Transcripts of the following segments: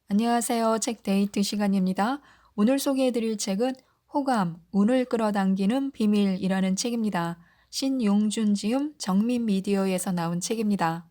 안녕하세요. 책 데이트 시간입니다. 오늘 소개해드릴 책은 호감, 운을 끌어당기는 비밀이라는 책입니다. 신용준 지음 정민미디어에서 나온 책입니다.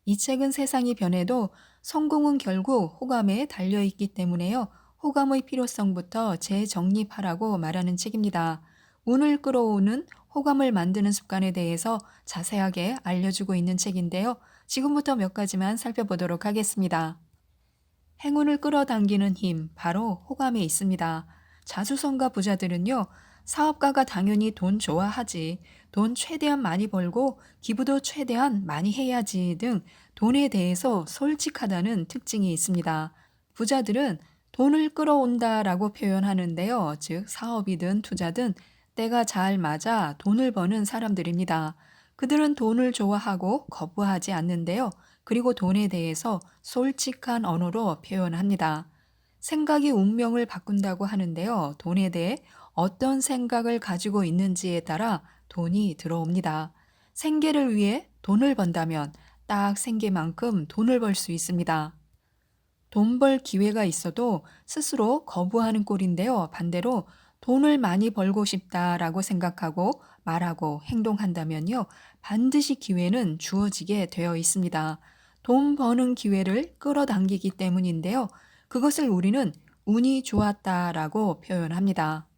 이 책은 세상이 변해도 성공은 결국 호감에 달려있기 때문에요. 호감의 필요성부터 재정립하라고 말하는 책입니다. 운을 끌어오는 호감을 만드는 습관에 대해서 자세하게 알려주고 있는 책인데요. 지금부터 몇 가지만 살펴보도록 하겠습니다. 행운을 끌어당기는 힘, 바로 호감에 있습니다. 자수성가 부자들은요, 사업가가 당연히 돈 좋아하지, 돈 최대한 많이 벌고 기부도 최대한 많이 해야지 등 돈에 대해서 솔직하다는 특징이 있습니다. 부자들은 돈을 끌어온다라고 표현하는데요, 즉 사업이든 투자든 때가 잘 맞아 돈을 버는 사람들입니다. 그들은 돈을 좋아하고 거부하지 않는데요. 그리고 돈에 대해서 솔직한 언어로 표현합니다. 생각이 운명을 바꾼다고 하는데요. 돈에 대해 어떤 생각을 가지고 있는지에 따라 돈이 들어옵니다. 생계를 위해 돈을 번다면 딱 생계만큼 돈을 벌 수 있습니다. 돈 벌 기회가 있어도 스스로 거부하는 꼴인데요. 반대로 돈을 많이 벌고 싶다라고 생각하고 말하고 행동한다면요. 반드시 기회는 주어지게 되어 있습니다. 돈 버는 기회를 끌어당기기 때문인데요. 그것을 우리는 운이 좋았다라고 표현합니다.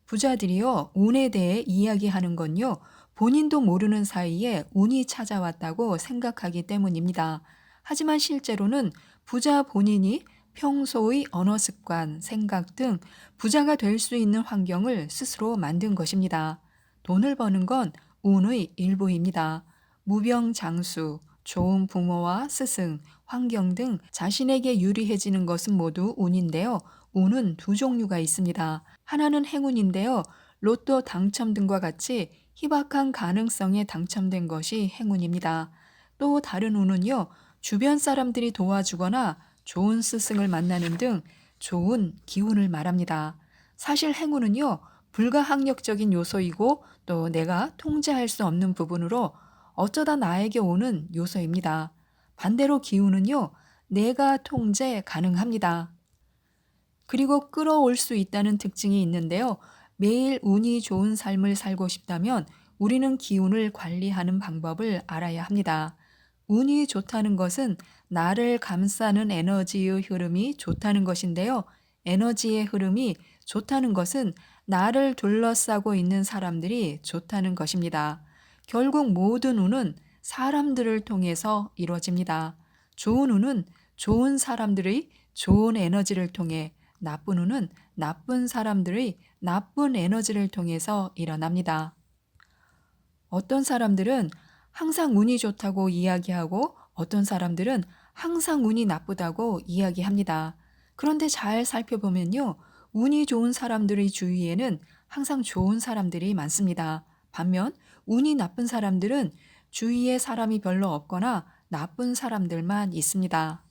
부자들이요, 운에 대해 이야기하는 건요, 본인도 모르는 사이에 운이 찾아왔다고 생각하기 때문입니다. 하지만 실제로는 부자 본인이 평소의 언어 습관, 생각 등 부자가 될 수 있는 환경을 스스로 만든 것입니다. 돈을 버는 건 운의 일부입니다. 무병장수, 좋은 부모와 스승, 환경 등 자신에게 유리해지는 것은 모두 운인데요. 운은 두 종류가 있습니다. 하나는 행운인데요. 로또 당첨 등과 같이 희박한 가능성에 당첨된 것이 행운입니다. 또 다른 운은요, 주변 사람들이 도와주거나 좋은 스승을 만나는 등 좋은 기운을 말합니다. 사실 행운은요, 불가항력적인 요소이고 또 내가 통제할 수 없는 부분으로 어쩌다 나에게 오는 요소입니다. 반대로 기운은요, 내가 통제 가능합니다. 그리고 끌어올 수 있다는 특징이 있는데요. 매일 운이 좋은 삶을 살고 싶다면 우리는 기운을 관리하는 방법을 알아야 합니다. 운이 좋다는 것은 나를 감싸는 에너지의 흐름이 좋다는 것인데요. 에너지의 흐름이 좋다는 것은 나를 둘러싸고 있는 사람들이 좋다는 것입니다. 결국 모든 운은 사람들을 통해서 이루어집니다. 좋은 운은 좋은 사람들의 좋은 에너지를 통해, 나쁜 운은 나쁜 사람들의 나쁜 에너지를 통해서 일어납니다. 어떤 사람들은 항상 운이 좋다고 이야기하고 어떤 사람들은 항상 운이 나쁘다고 이야기합니다. 그런데 잘 살펴보면요, 운이 좋은 사람들의 주위에는 항상 좋은 사람들이 많습니다. 반면 운이 나쁜 사람들은 주위에 사람이 별로 없거나 나쁜 사람들만 있습니다.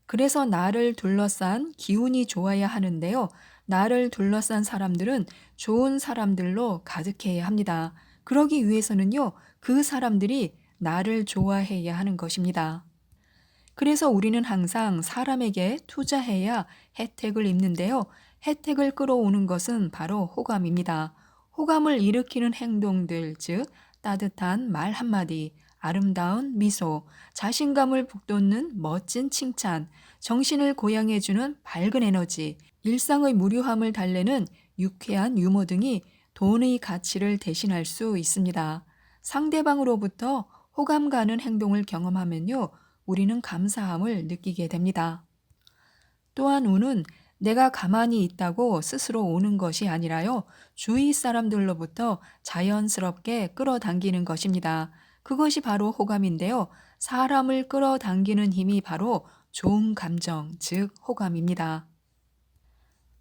그래서 나를 둘러싼 기운이 좋아야 하는데요. 나를 둘러싼 사람들은 좋은 사람들로 가득해야 합니다. 그러기 위해서는요, 그 사람들이 나를 좋아해야 하는 것입니다. 그래서 우리는 항상 사람에게 투자해야 혜택을 입는데요. 혜택을 끌어오는 것은 바로 호감입니다. 호감을 일으키는 행동들, 즉 따뜻한 말 한마디, 아름다운 미소, 자신감을 북돋는 멋진 칭찬, 정신을 고양해주는 밝은 에너지, 일상의 무료함을 달래는 유쾌한 유머 등이 돈의 가치를 대신할 수 있습니다. 상대방으로부터 호감 가는 행동을 경험하면요, 우리는 감사함을 느끼게 됩니다. 또한 운은 내가 가만히 있다고 스스로 오는 것이 아니라요, 주위 사람들로부터 자연스럽게 끌어당기는 것입니다. 그것이 바로 호감인데요. 사람을 끌어당기는 힘이 바로 좋은 감정, 즉 호감입니다.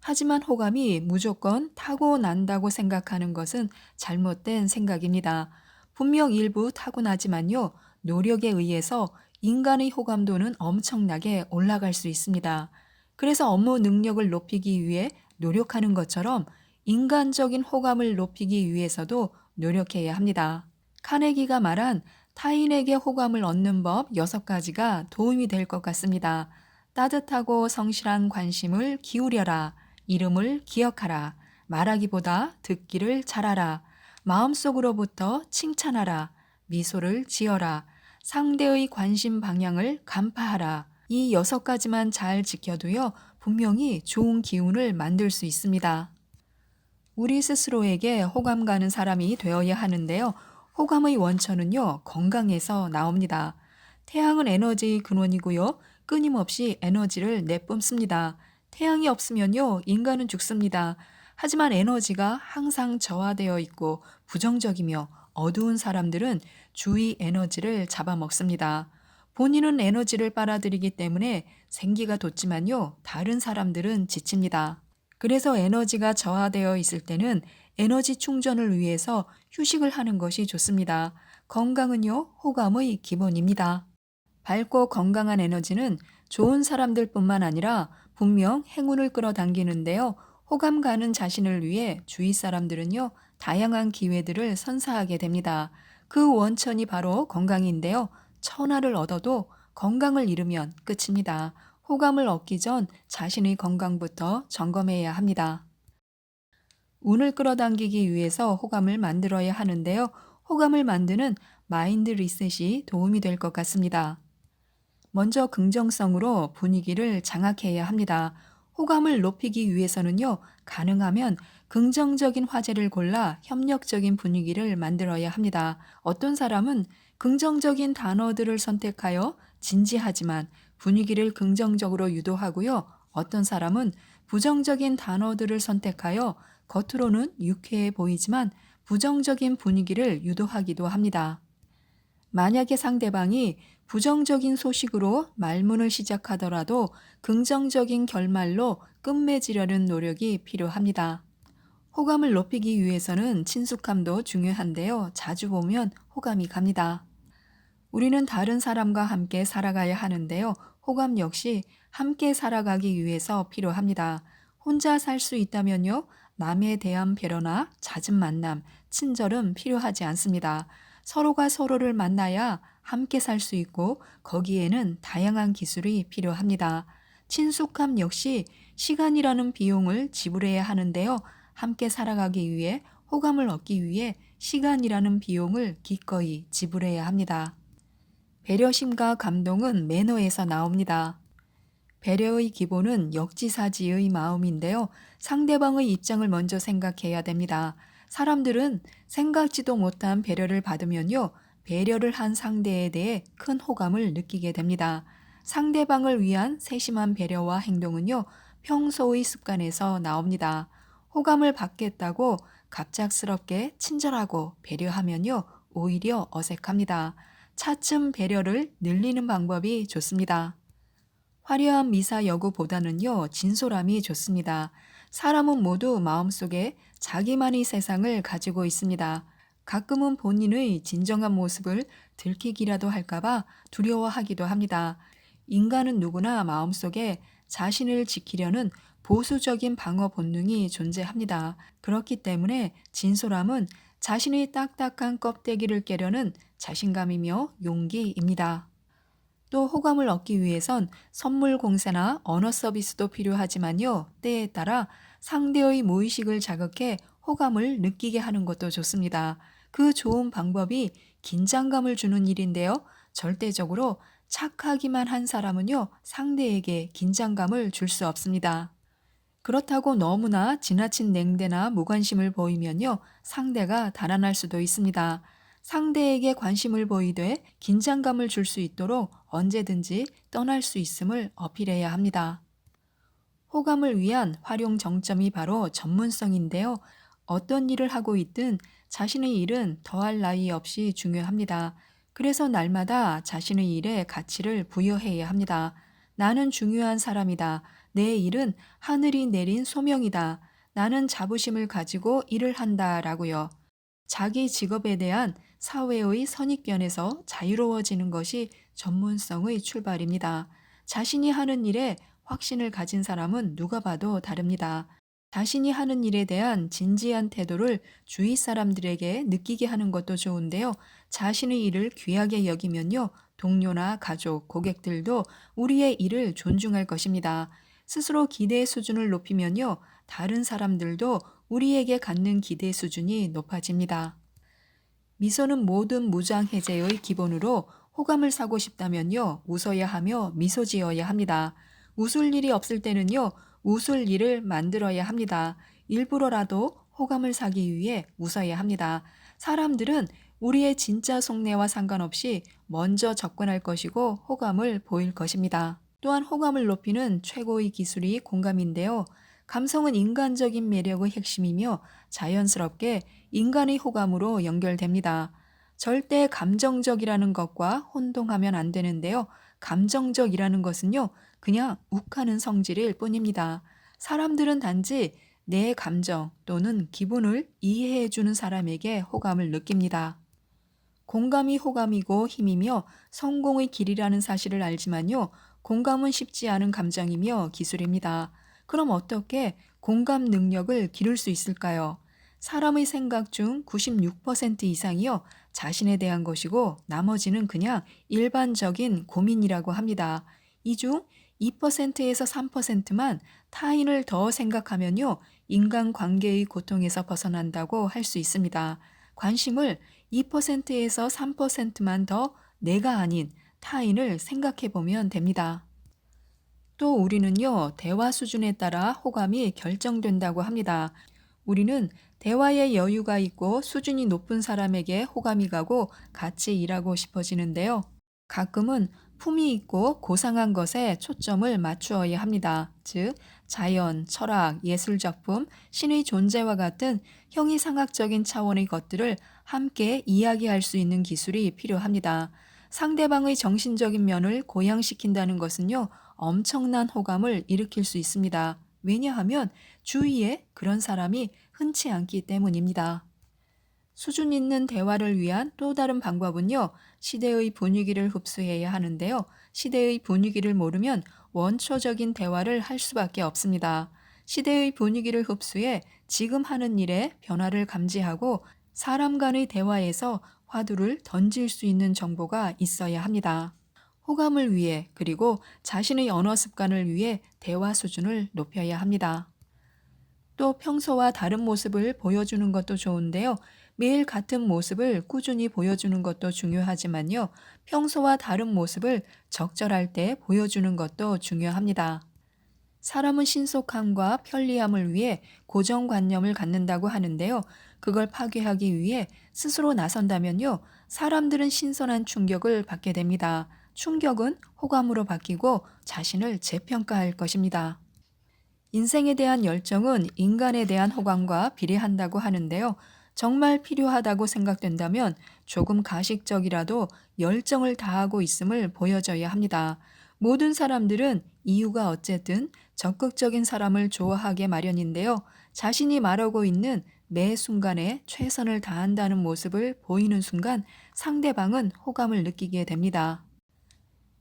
하지만 호감이 무조건 타고난다고 생각하는 것은 잘못된 생각입니다. 분명 일부 타고나지만요, 노력에 의해서 인간의 호감도는 엄청나게 올라갈 수 있습니다. 그래서 업무 능력을 높이기 위해 노력하는 것처럼 인간적인 호감을 높이기 위해서도 노력해야 합니다. 카네기가 말한 타인에게 호감을 얻는 법 6가지가 도움이 될 것 같습니다. 따뜻하고 성실한 관심을 기울여라. 이름을 기억하라. 말하기보다 듣기를 잘하라. 마음속으로부터 칭찬하라. 미소를 지어라. 상대의 관심 방향을 간파하라. 이 6가지만 잘 지켜도요, 분명히 좋은 기운을 만들 수 있습니다. 우리 스스로에게 호감 가는 사람이 되어야 하는데요. 호감의 원천은요, 건강에서 나옵니다. 태양은 에너지의 근원이고요. 끊임없이 에너지를 내뿜습니다. 태양이 없으면요, 인간은 죽습니다. 하지만 에너지가 항상 저하되어 있고 부정적이며 어두운 사람들은 주위 에너지를 잡아먹습니다. 본인은 에너지를 빨아들이기 때문에 생기가 돋지만요, 다른 사람들은 지칩니다. 그래서 에너지가 저하되어 있을 때는 에너지 충전을 위해서 휴식을 하는 것이 좋습니다. 건강은요, 호감의 기본입니다. 밝고 건강한 에너지는 좋은 사람들뿐만 아니라 분명 행운을 끌어당기는데요. 호감 가는 자신을 위해 주위 사람들은요, 다양한 기회들을 선사하게 됩니다. 그 원천이 바로 건강인데요. 천하를 얻어도 건강을 잃으면 끝입니다. 호감을 얻기 전 자신의 건강부터 점검해야 합니다. 운을 끌어당기기 위해서 호감을 만들어야 하는데요. 호감을 만드는 마인드 리셋이 도움이 될 것 같습니다. 먼저 긍정성으로 분위기를 장악해야 합니다. 호감을 높이기 위해서는요, 가능하면 긍정적인 화제를 골라 협력적인 분위기를 만들어야 합니다. 어떤 사람은 긍정적인 단어들을 선택하여 진지하지만 분위기를 긍정적으로 유도하고요. 어떤 사람은 부정적인 단어들을 선택하여 겉으로는 유쾌해 보이지만 부정적인 분위기를 유도하기도 합니다. 만약에 상대방이 부정적인 소식으로 말문을 시작하더라도 긍정적인 결말로 끝맺으려는 노력이 필요합니다. 호감을 높이기 위해서는 친숙함도 중요한데요. 자주 보면 호감이 갑니다. 우리는 다른 사람과 함께 살아가야 하는데요. 호감 역시 함께 살아가기 위해서 필요합니다. 혼자 살 수 있다면요. 남에 대한 배려나 잦은 만남, 친절은 필요하지 않습니다. 서로가 서로를 만나야 함께 살 수 있고 거기에는 다양한 기술이 필요합니다. 친숙함 역시 시간이라는 비용을 지불해야 하는데요. 함께 살아가기 위해 호감을 얻기 위해 시간이라는 비용을 기꺼이 지불해야 합니다. 배려심과 감동은 매너에서 나옵니다. 배려의 기본은 역지사지의 마음인데요. 상대방의 입장을 먼저 생각해야 됩니다. 사람들은 생각지도 못한 배려를 받으면요, 배려를 한 상대에 대해 큰 호감을 느끼게 됩니다. 상대방을 위한 세심한 배려와 행동은요, 평소의 습관에서 나옵니다. 호감을 받겠다고 갑작스럽게 친절하고 배려하면요, 오히려 어색합니다. 차츰 배려를 늘리는 방법이 좋습니다. 화려한 미사 여구보다는요, 진솔함이 좋습니다. 사람은 모두 마음속에 자기만의 세상을 가지고 있습니다. 가끔은 본인의 진정한 모습을 들키기라도 할까봐 두려워하기도 합니다. 인간은 누구나 마음속에 자신을 지키려는 보수적인 방어 본능이 존재합니다. 그렇기 때문에 진솔함은 자신의 딱딱한 껍데기를 깨려는 자신감이며 용기입니다. 또 호감을 얻기 위해선 선물 공세나 언어 서비스도 필요하지만요. 때에 따라 상대의 무의식을 자극해 호감을 느끼게 하는 것도 좋습니다. 그 좋은 방법이 긴장감을 주는 일인데요. 절대적으로 착하기만 한 사람은요, 상대에게 긴장감을 줄 수 없습니다. 그렇다고 너무나 지나친 냉대나 무관심을 보이면요, 상대가 달아날 수도 있습니다. 상대에게 관심을 보이되 긴장감을 줄 수 있도록 언제든지 떠날 수 있음을 어필해야 합니다. 호감을 위한 활용 정점이 바로 전문성인데요. 어떤 일을 하고 있든 자신의 일은 더할 나위 없이 중요합니다. 그래서 날마다 자신의 일에 가치를 부여해야 합니다. 나는 중요한 사람이다. 내 일은 하늘이 내린 소명이다. 나는 자부심을 가지고 일을 한다라고요. 자기 직업에 대한 사회의 선입견에서 자유로워지는 것이 전문성의 출발입니다. 자신이 하는 일에 확신을 가진 사람은 누가 봐도 다릅니다. 자신이 하는 일에 대한 진지한 태도를 주위 사람들에게 느끼게 하는 것도 좋은데요. 자신의 일을 귀하게 여기면요, 동료나 가족, 고객들도 우리의 일을 존중할 것입니다. 스스로 기대 수준을 높이면요, 다른 사람들도 우리에게 갖는 기대 수준이 높아집니다. 미소는 모든 무장 해제의 기본으로 호감을 사고 싶다면요, 웃어야 하며 미소 지어야 합니다. 웃을 일이 없을 때는요, 웃을 일을 만들어야 합니다. 일부러라도 호감을 사기 위해 웃어야 합니다. 사람들은 우리의 진짜 속내와 상관없이 먼저 접근할 것이고 호감을 보일 것입니다. 또한 호감을 높이는 최고의 기술이 공감인데요. 감성은 인간적인 매력의 핵심이며 자연스럽게 인간의 호감으로 연결됩니다. 절대 감정적이라는 것과 혼동하면 안 되는데요. 감정적이라는 것은요, 그냥 욱하는 성질일 뿐입니다. 사람들은 단지 내 감정 또는 기분을 이해해주는 사람에게 호감을 느낍니다. 공감이 호감이고 힘이며 성공의 길이라는 사실을 알지만요, 공감은 쉽지 않은 감정이며 기술입니다. 그럼 어떻게 공감 능력을 기를 수 있을까요? 사람의 생각 중 96% 이상이요, 자신에 대한 것이고 나머지는 그냥 일반적인 고민이라고 합니다. 이 중 2%에서 3%만 타인을 더 생각하면요, 인간관계의 고통에서 벗어난다고 할 수 있습니다. 관심을 2%에서 3%만 더 내가 아닌 타인을 생각해 보면 됩니다. 또 우리는요, 대화 수준에 따라 호감이 결정된다고 합니다. 우리는 대화에 여유가 있고 수준이 높은 사람에게 호감이 가고 같이 일하고 싶어지는데요. 가끔은 품이 있고 고상한 것에 초점을 맞추어야 합니다. 즉, 자연, 철학, 예술작품, 신의 존재와 같은 형이상학적인 차원의 것들을 함께 이야기할 수 있는 기술이 필요합니다. 상대방의 정신적인 면을 고양시킨다는 것은요, 엄청난 호감을 일으킬 수 있습니다. 왜냐하면 주위에 그런 사람이 흔치 않기 때문입니다. 수준 있는 대화를 위한 또 다른 방법은요, 시대의 분위기를 흡수해야 하는데요. 시대의 분위기를 모르면 원초적인 대화를 할 수밖에 없습니다. 시대의 분위기를 흡수해 지금 하는 일에 변화를 감지하고 사람 간의 대화에서 화두를 던질 수 있는 정보가 있어야 합니다. 호감을 위해 그리고 자신의 언어 습관을 위해 대화 수준을 높여야 합니다. 또 평소와 다른 모습을 보여주는 것도 좋은데요. 매일 같은 모습을 꾸준히 보여주는 것도 중요하지만요. 평소와 다른 모습을 적절할 때 보여주는 것도 중요합니다. 사람은 신속함과 편리함을 위해 고정관념을 갖는다고 하는데요. 그걸 파괴하기 위해 스스로 나선다면요, 사람들은 신선한 충격을 받게 됩니다. 충격은 호감으로 바뀌고 자신을 재평가할 것입니다. 인생에 대한 열정은 인간에 대한 호감과 비례한다고 하는데요. 정말 필요하다고 생각된다면 조금 가식적이라도 열정을 다하고 있음을 보여줘야 합니다. 모든 사람들은 이유가 어쨌든 적극적인 사람을 좋아하게 마련인데요. 자신이 말하고 있는 매 순간에 최선을 다한다는 모습을 보이는 순간 상대방은 호감을 느끼게 됩니다.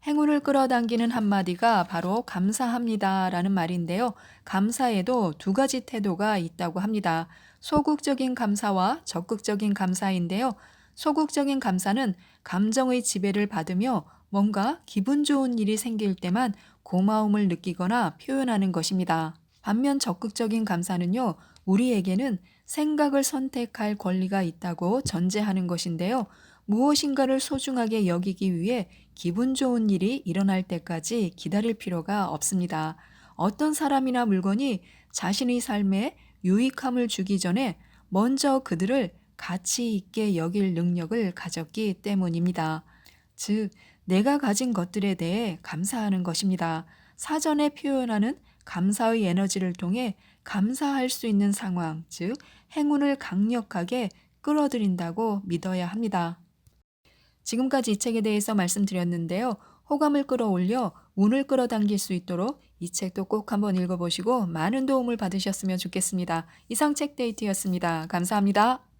행운을 끌어당기는 한마디가 바로 감사합니다 라는 말인데요. 감사에도 두 가지 태도가 있다고 합니다. 소극적인 감사와 적극적인 감사인데요. 소극적인 감사는 감정의 지배를 받으며 뭔가 기분 좋은 일이 생길 때만 고마움을 느끼거나 표현하는 것입니다. 반면 적극적인 감사는요, 우리에게는 생각을 선택할 권리가 있다고 전제하는 것인데요. 무엇인가를 소중하게 여기기 위해 기분 좋은 일이 일어날 때까지 기다릴 필요가 없습니다. 어떤 사람이나 물건이 자신의 삶에 유익함을 주기 전에 먼저 그들을 가치 있게 여길 능력을 가졌기 때문입니다. 즉, 내가 가진 것들에 대해 감사하는 것입니다. 사전에 표현하는 감사의 에너지를 통해 감사할 수 있는 상황, 즉, 행운을 강력하게 끌어들인다고 믿어야 합니다. 지금까지 이 책에 대해서 말씀드렸는데요. 호감을 끌어올려 운을 끌어당길 수 있도록 이 책도 꼭 한번 읽어보시고 많은 도움을 받으셨으면 좋겠습니다. 이상 책 데이트였습니다. 감사합니다.